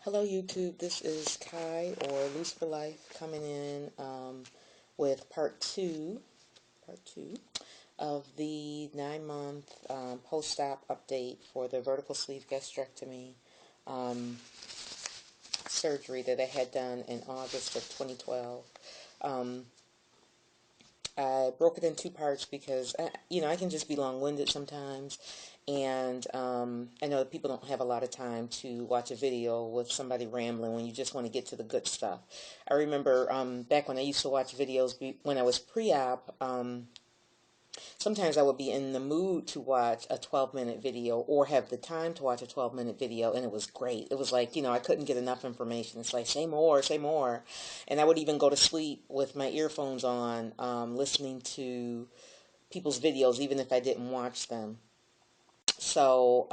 Hello YouTube, this is Kai or Loose for Life coming in with part two of the 9-month post-op update for the vertical sleeve gastrectomy um, surgery that I had done in August of 2012. Um, I broke it in two parts because, I can just be long-winded sometimes. And I know that people don't have a lot of time to watch a video with somebody rambling when you just want to get to the good stuff. I remember back when I used to watch videos when I was pre-op, sometimes I would be in the mood to watch a 12-minute video or have the time to watch a 12-minute video, and it was great. It was like, I couldn't get enough information. It's like, say more, say more. And I would even go to sleep with my earphones on, listening to people's videos, even if I didn't watch them. So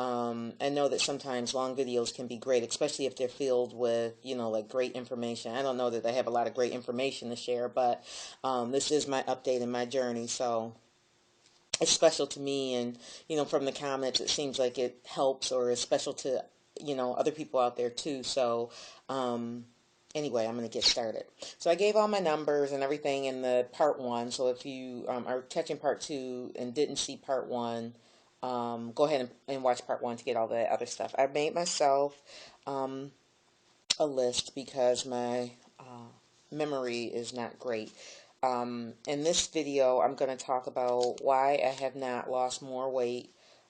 I know that sometimes long videos can be great, especially if they're filled with, like great information. I don't know that I have a lot of great information to share, but this is my update in my journey. So it's special to me, and from the comments it seems like it helps or is special to other people out there too. So anyway, I'm going to get started. So I gave all my numbers and everything in the part one. So if you are catching part two and didn't see part one, go ahead and watch part one to get all the other stuff. I made myself a list because my memory is not great. In this video, I'm going to talk about why I have not lost more weight,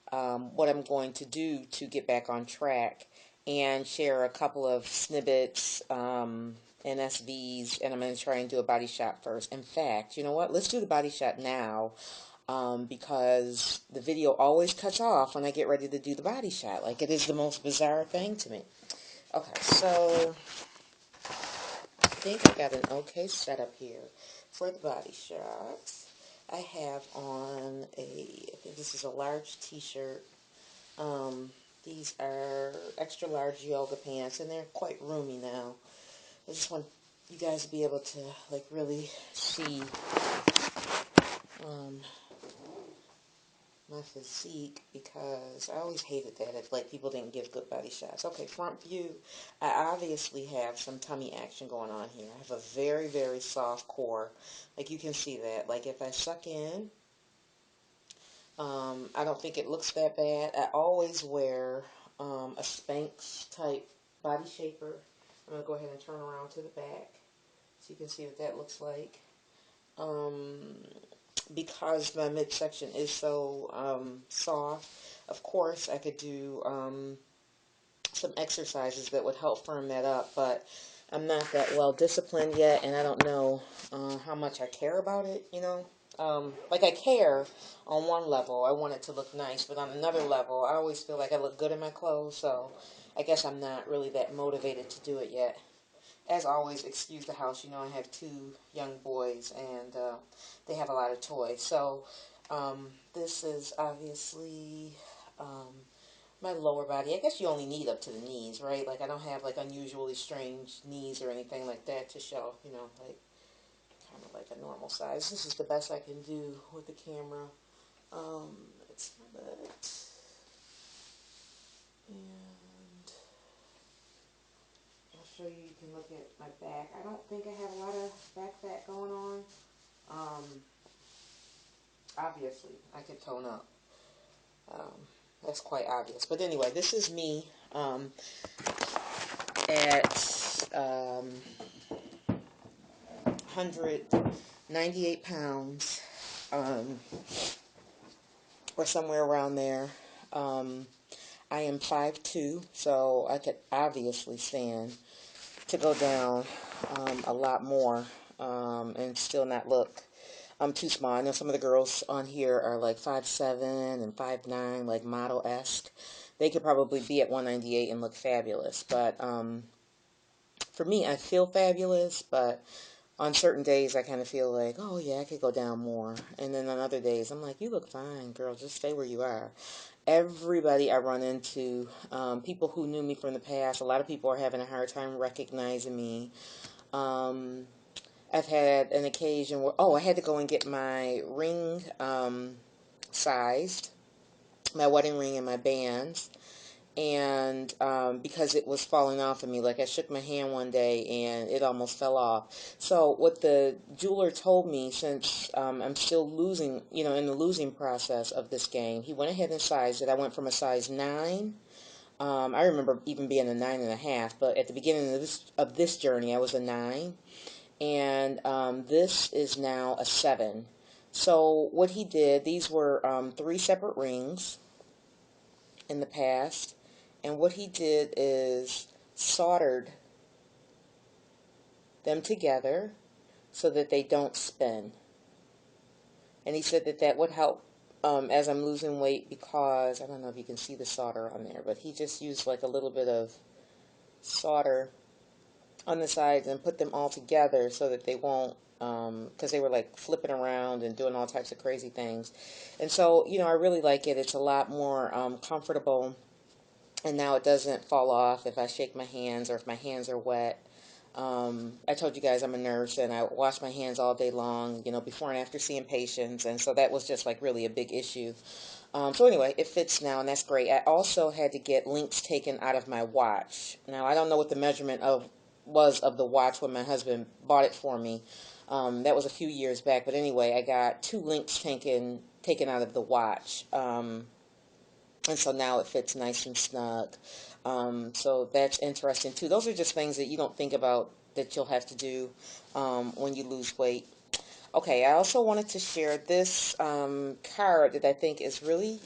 what I'm going to do to get back on track, and share a couple of snippets, NSVs, and I'm going to try and do a body shot first. In fact, you know what? Let's do the body shot now, because the video always cuts off when I get ready to do the body shot. Like, it is the most bizarre thing to me. Okay, so I think I got an okay setup here for the body shots. I have on I think this is a large t-shirt. These are extra large yoga pants, and they're quite roomy now. I just want you guys to be able to, like, really see my physique, because I always hated that if, like, people didn't give good body shots. Okay, front view. I obviously have some tummy action going on here. I have a very, very soft core. Like, you can see that. Like, if I suck in, I don't think it looks that bad. I always wear a Spanx type body shaper. I'm going to go ahead and turn around to the back so you can see what that looks like. Because my midsection is so soft, of course I could do some exercises that would help firm that up, but I'm not that well disciplined yet, and I don't know how much I care about it, like, I care on one level. I want it to look nice, but on another level, I always feel like I look good in my clothes, so I guess I'm not really that motivated to do it yet. As always, excuse the house. I have two young boys, and they have a lot of toys. So this is obviously my lower body. I guess you only need up to the knees, right? Like, I don't have, like, unusually strange knees or anything like that to show, like, kind of like a normal size. This is the best I can do with the camera. It's my butt. And I'll show you. You can look at my back. I don't think I have a lot of back fat going on. Obviously, I could tone up. That's quite obvious. But anyway, this is me at 198 pounds, or somewhere around there. I am 5'2", so I could obviously stand to go down a lot more, and still not look too small. I know some of the girls on here are like 5'7" and 5'9", like model-esque. They could probably be at 198 and look fabulous. But for me, I feel fabulous, but on certain days I kind of feel like, oh yeah, I could go down more. And then on other days, I'm like, you look fine, girl. Just stay where you are. Everybody I run into, people who knew me from the past, a lot of people are having a hard time recognizing me. I've had an occasion where, I had to go and get my ring sized, my wedding ring and my bands. and because it was falling off of me. Like I shook my hand one day and it almost fell off. So what the jeweler told me, since I'm still losing, in the losing process of this game, he went ahead and sized it. I went from a size 9. I remember even being a 9.5, but at the beginning of this journey, I was a 9, and this is now a 7. So what he did, these were 3 separate rings in the past, and what he did is soldered them together so that they don't spin. And he said that that would help as I'm losing weight, because I don't know if you can see the solder on there, but he just used like a little bit of solder on the sides and put them all together so that they won't, because they were like flipping around and doing all types of crazy things. And so, I really like it. It's a lot more comfortable, and now it doesn't fall off if I shake my hands or if my hands are wet. I told you guys I'm a nurse, and I wash my hands all day long, before and after seeing patients, and so that was just like really a big issue. So anyway, it fits now, and that's great. I also had to get links taken out of my watch. Now, I don't know what the measurement was of the watch when my husband bought it for me. That was a few years back, but anyway, I got 2 links taken out of the watch. And so now it fits nice and snug. So that's interesting too. Those are just things that you don't think about that you'll have to do when you lose weight. Okay, I also wanted to share this card that I think is really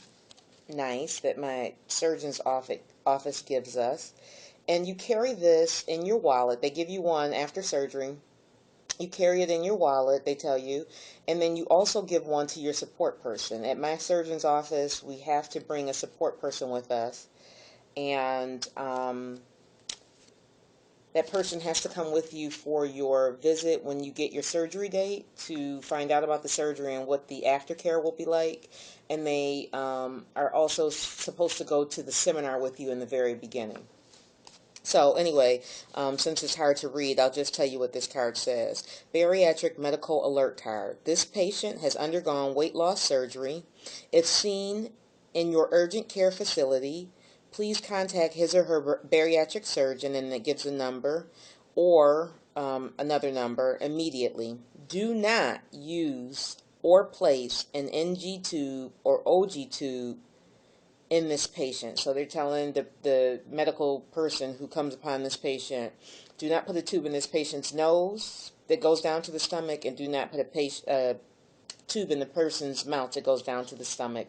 nice that my surgeon's office gives us. And you carry this in your wallet. They give you one after surgery. You carry it in your wallet, they tell you, and then you also give one to your support person. At my surgeon's office, we have to bring a support person with us, and that person has to come with you for your visit when you get your surgery date to find out about the surgery and what the aftercare will be like. And they are also supposed to go to the seminar with you in the very beginning. So anyway, since it's hard to read, I'll just tell you what this card says. Bariatric Medical Alert Card. This patient has undergone weight loss surgery. If seen in your urgent care facility, please contact his or her bariatric surgeon, and it gives a number or another number immediately. Do not use or place an NG tube or OG tube in this patient. So they're telling the medical person who comes upon this patient, do not put a tube in this patient's nose that goes down to the stomach, and do not put a tube in the person's mouth that goes down to the stomach,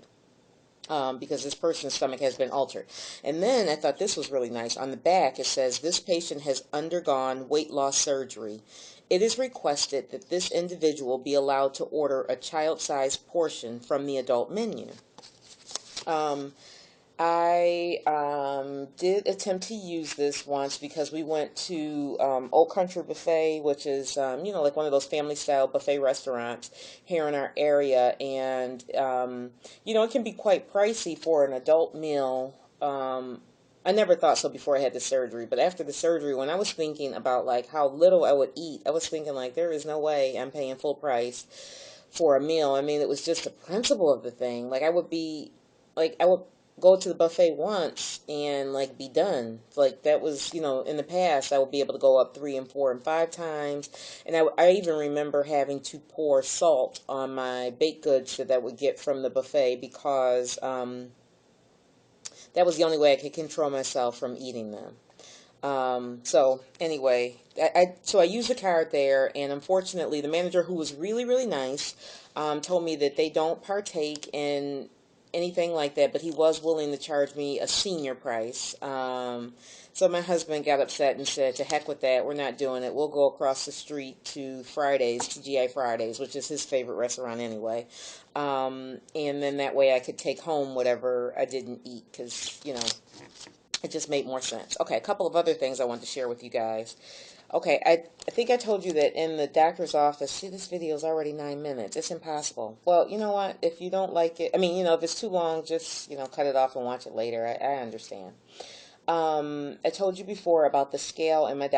because this person's stomach has been altered. And then I thought this was really nice. On the back it says, this patient has undergone weight loss surgery. It is requested that this individual be allowed to order a child-sized portion from the adult menu. I did attempt to use this once because we went to Old Country Buffet, which is, like one of those family-style buffet restaurants here in our area. And, it can be quite pricey for an adult meal. I never thought so before I had the surgery, but after the surgery, when I was thinking about, like, how little I would eat, I was thinking, like, there is no way I'm paying full price for a meal. I mean, it was just the principle of the thing. Like, I would go to the buffet once and like be done. Like that was, in the past I would be able to go up 3 and 4 and 5 times. And I even remember having to pour salt on my baked goods that I would get from the buffet, because that was the only way I could control myself from eating them. So anyway, so I used the card there, and unfortunately the manager, who was really, really nice, told me that they don't partake in anything like that, but he was willing to charge me a senior price. So my husband got upset and said, to heck with that, we're not doing it. We'll go across the street to Fridays, to GI Fridays, which is his favorite restaurant anyway. And then that way I could take home whatever I didn't eat, because, it just made more sense. Okay, a couple of other things I want to share with you guys. Okay, I think I told you that in the doctor's office, see, this video is already 9 minutes. It's impossible. Well, you know what? If you don't like it, I mean, if it's too long, just, cut it off and watch it later. I understand. I told you before about the scale in my